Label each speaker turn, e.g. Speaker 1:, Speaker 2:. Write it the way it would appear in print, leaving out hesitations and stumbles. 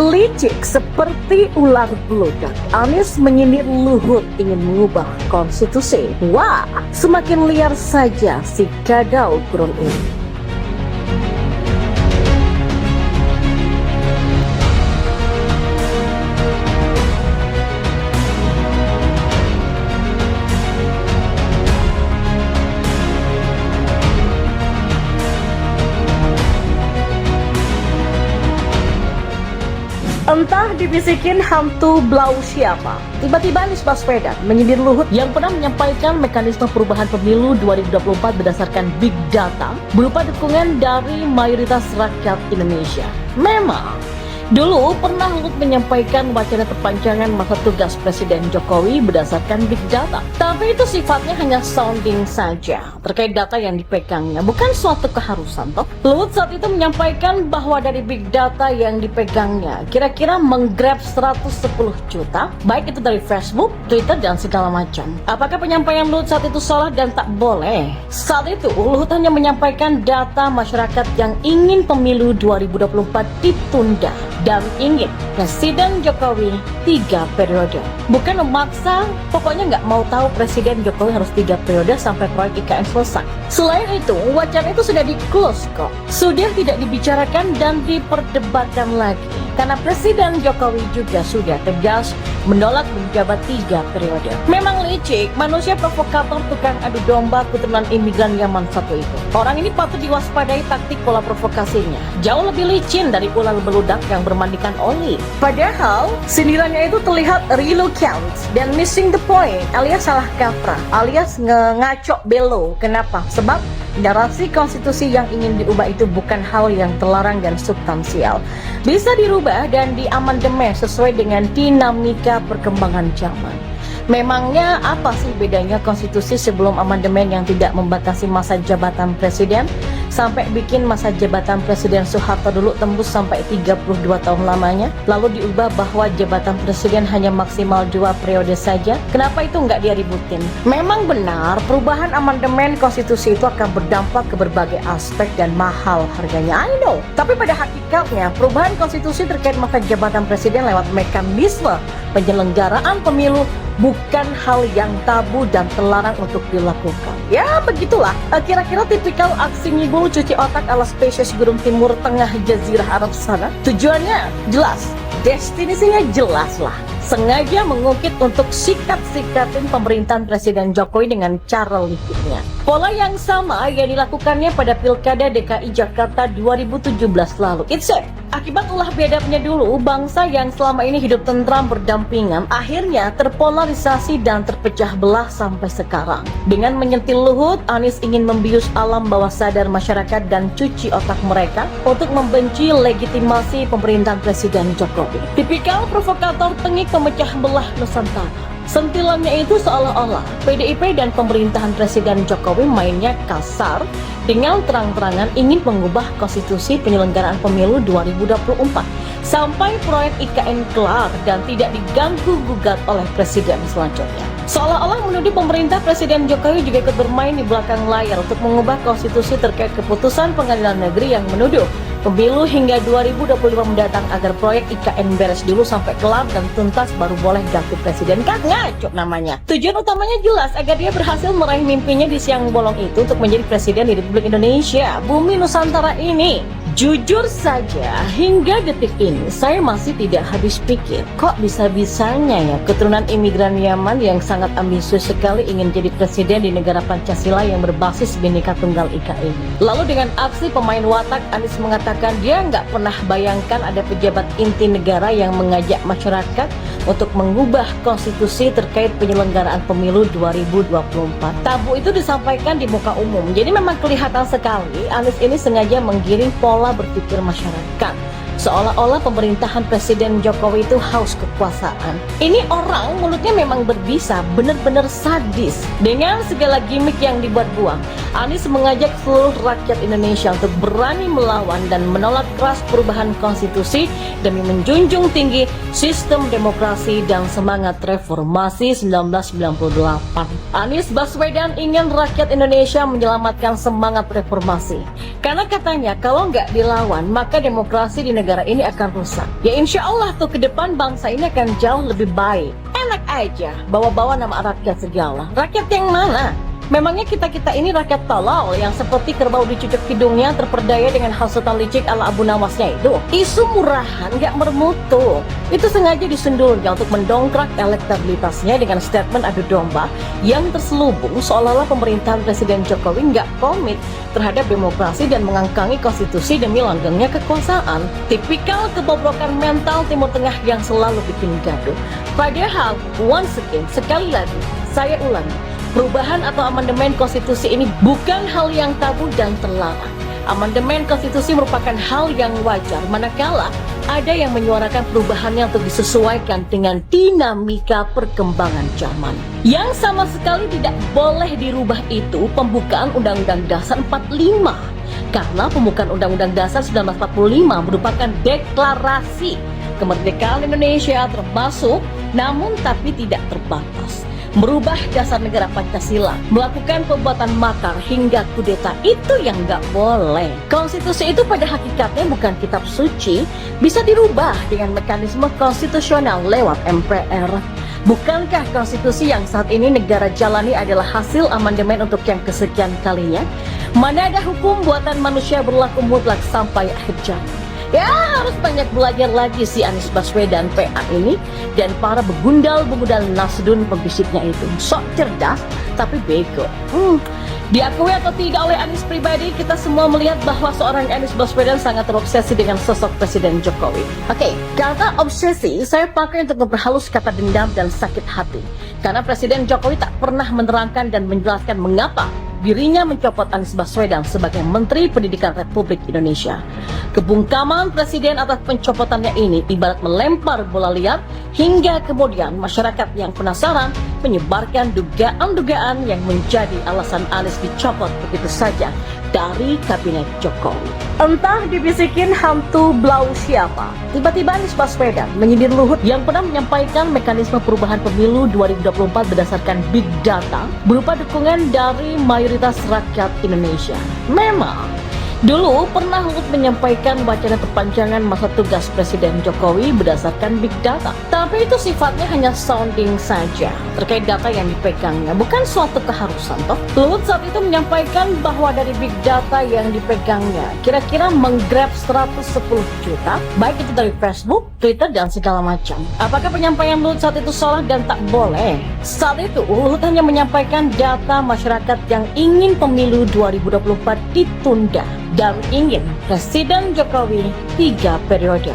Speaker 1: Licik seperti ular beludak, Anies menyindir Luhut ingin mengubah konstitusi. Wah, semakin liar saja si kadal gurun ini. Entah dibisikin hantu blau siapa, tiba-tiba Anies Baswedan menyindir Luhut yang pernah menyampaikan mekanisme perubahan pemilu 2024 berdasarkan big data berupa dukungan dari mayoritas rakyat Indonesia. Memang dulu pernah Luhut menyampaikan wacana perpanjangan masa tugas Presiden Jokowi berdasarkan big data, tapi itu sifatnya hanya sounding saja terkait data yang dipegangnya, bukan suatu keharusan toh. Luhut saat itu menyampaikan bahwa dari big data yang dipegangnya kira-kira menggrab 110 juta, baik itu dari Facebook, Twitter, dan segala macam. Apakah penyampaian Luhut saat itu salah dan tak boleh? Saat itu Luhut hanya menyampaikan data masyarakat yang ingin pemilu 2024 ditunda dan ingin Presiden Jokowi 3 periode. Bukan memaksa, pokoknya nggak mau tahu Presiden Jokowi harus 3 periode sampai proyek IKN selesai. Selain itu, wacana itu sudah di-close kok. Sudah tidak dibicarakan dan diperdebatkan lagi. Karena Presiden Jokowi juga sudah tegas menolak menjabat 3 periode. Memang licik, manusia provokator tukang adu domba keturunan imigran Yaman satu itu. Orang ini patut diwaspadai taktik pola provokasinya. Jauh lebih licin dari ular beludak yang bermandikan oli. Padahal, sindirannya itu terlihat reluctant dan missing the point, alias salah kaprah, alias ngaco belo. Kenapa? Sebab narasi konstitusi yang ingin diubah itu bukan hal yang terlarang dan substansial. Bisa dirubah dan diamandemen sesuai dengan dinamika perkembangan zaman. Memangnya apa sih bedanya konstitusi sebelum amandemen yang tidak membatasi masa jabatan presiden sampai bikin masa jabatan Presiden Soeharto dulu tembus sampai 32 tahun lamanya, lalu diubah bahwa jabatan presiden hanya maksimal 2 periode saja? Kenapa itu nggak dia ributin? Memang benar perubahan amandemen konstitusi itu akan berdampak ke berbagai aspek dan mahal harganya, I know. Tapi pada hakikatnya perubahan konstitusi terkait masa jabatan presiden lewat mekanisme penyelenggaraan pemilu bukan hal yang tabu dan terlarang untuk dilakukan. Ya begitulah, kira-kira tipikal aksi ngibul cuci otak ala spesies Gurun Timur Tengah Jazirah Arab sana. Tujuannya jelas, destinasinya jelas lah. Sengaja mengungkit untuk sikat-sikatin pemerintahan Presiden Jokowi dengan cara liciknya. Pola yang sama yang dilakukannya pada Pilkada DKI Jakarta 2017 lalu. It's it. Akibat ulah biadabnya dulu, bangsa yang selama ini hidup tentram berdampingan akhirnya terpolarisasi dan terpecah belah sampai sekarang. Dengan menyentil Luhut, Anies ingin membius alam bawah sadar masyarakat dan cuci otak mereka untuk membenci legitimasi pemerintahan Presiden Jokowi. Tipikal provokator tengik pemecah belah Nusantara. Sentilannya itu seolah-olah PDIP dan pemerintahan Presiden Jokowi mainnya kasar dengan terang-terangan ingin mengubah konstitusi penyelenggaraan pemilu 2024 sampai proyek IKN kelar dan tidak diganggu-gugat oleh Presiden selanjutnya. Seolah-olah menuduh pemerintah Presiden Jokowi juga ikut bermain di belakang layar untuk mengubah konstitusi terkait keputusan pengadilan negeri yang menuduh pemilu hingga 2025 mendatang agar proyek IKN beres dulu sampai kelar dan tuntas baru boleh ganti presiden. Kan ngaco namanya. Tujuan utamanya jelas agar dia berhasil meraih mimpinya di siang bolong itu untuk menjadi presiden di Republik Indonesia, bumi Nusantara ini. Jujur saja, hingga detik ini saya masih tidak habis pikir kok bisa-bisanya ya keturunan imigran Yaman yang sangat ambisius sekali ingin jadi presiden di negara Pancasila yang berbasis Bhinneka Tunggal Ika ini. Lalu dengan aksi pemain watak, Anies mengatakan dia nggak pernah bayangkan ada pejabat inti negara yang mengajak masyarakat untuk mengubah konstitusi terkait penyelenggaraan pemilu 2024. Tabu itu disampaikan di muka umum, jadi memang kelihatan sekali Anies ini sengaja menggiring pola berpikir masyarakat seolah-olah pemerintahan Presiden Jokowi itu haus kekuasaan. Ini orang mulutnya memang berbisa, benar-benar sadis. Dengan segala gimmick yang dibuat-buat, Anies mengajak seluruh rakyat Indonesia untuk berani melawan dan menolak keras perubahan konstitusi demi menjunjung tinggi sistem demokrasi dan semangat reformasi 1998. Anies Baswedan ingin rakyat Indonesia menyelamatkan semangat reformasi. Karena Karena katanya kalau nggak dilawan, maka demokrasi di negara ini akan rusak. Ya insya Allah tuh ke depan bangsa ini akan jauh lebih baik. Enak aja bawa-bawa nama rakyat segala. Rakyat yang mana? Memangnya kita-kita ini rakyat tolol yang seperti kerbau dicucuk hidungnya terperdaya dengan hasutan licik ala Abu Nawasnya itu. Isu murahan gak bermutu. Itu sengaja disundulnya untuk mendongkrak elektabilitasnya dengan statement adu domba yang terselubung seolah-olah pemerintahan Presiden Jokowi gak komit terhadap demokrasi dan mengangkangi konstitusi demi langgengnya kekuasaan. Tipikal kebobrokan mental Timur Tengah yang selalu bikin gaduh. Padahal, once again, sekali lagi, saya ulangi, perubahan atau amandemen konstitusi ini bukan hal yang tabu dan terlarang. Amandemen konstitusi merupakan hal yang wajar manakala ada yang menyuarakan perubahannya untuk disesuaikan dengan dinamika perkembangan zaman. Yang sama sekali tidak boleh dirubah itu pembukaan Undang-Undang Dasar 45. Karena pembukaan Undang-Undang Dasar 1945 merupakan deklarasi kemerdekaan Indonesia termasuk, namun tapi tidak terbatas. Merubah dasar negara Pancasila, melakukan pembuatan makar hingga kudeta, itu yang nggak boleh. Konstitusi itu pada hakikatnya bukan kitab suci, bisa dirubah dengan mekanisme konstitusional lewat MPR. Bukankah konstitusi yang saat ini negara jalani adalah hasil amandemen untuk yang kesekian kalinya? Mana ada hukum buatan manusia berlaku mutlak sampai akhir zaman. Ya harus banyak belajar lagi si Anies Baswedan PA ini dan para begundal-begundal Nasdun pembisiknya itu. Sok cerdas tapi bego. Diakui atau tidak oleh Anies pribadi, kita semua melihat bahwa seorang Anies Baswedan sangat terobsesi dengan sosok Presiden Jokowi. Oke, kata obsesi saya pakai untuk memperhalus kata dendam dan sakit hati. Karena Presiden Jokowi tak pernah menerangkan dan menjelaskan mengapa dirinya mencopot Anies Baswedan sebagai Menteri Pendidikan Republik Indonesia. Kebungkaman Presiden atas pencopotannya ini ibarat melempar bola liar hingga kemudian masyarakat yang penasaran menyebarkan dugaan-dugaan yang menjadi alasan Anies dicopot begitu saja dari kabinet Jokowi. Entah dibisikin hantu blau siapa, tiba-tiba Anies Baswedan menyindir Luhut yang pernah menyampaikan mekanisme perubahan pemilu 2024 berdasarkan big data berupa dukungan dari mayoritas rakyat Indonesia. Memang dulu pernah Luhut menyampaikan wacana perpanjangan masa tugas Presiden Jokowi berdasarkan big data. Tapi itu sifatnya hanya sounding saja terkait data yang dipegangnya, bukan suatu keharusan toh. Luhut saat itu menyampaikan bahwa dari big data yang dipegangnya kira-kira menggrab 110 juta, baik itu dari Facebook, Twitter, dan segala macam. Apakah penyampaian Luhut saat itu salah dan tak boleh? Saat itu Luhut hanya menyampaikan data masyarakat yang ingin pemilu 2024 ditunda dan ingin Presiden Jokowi 3 periode.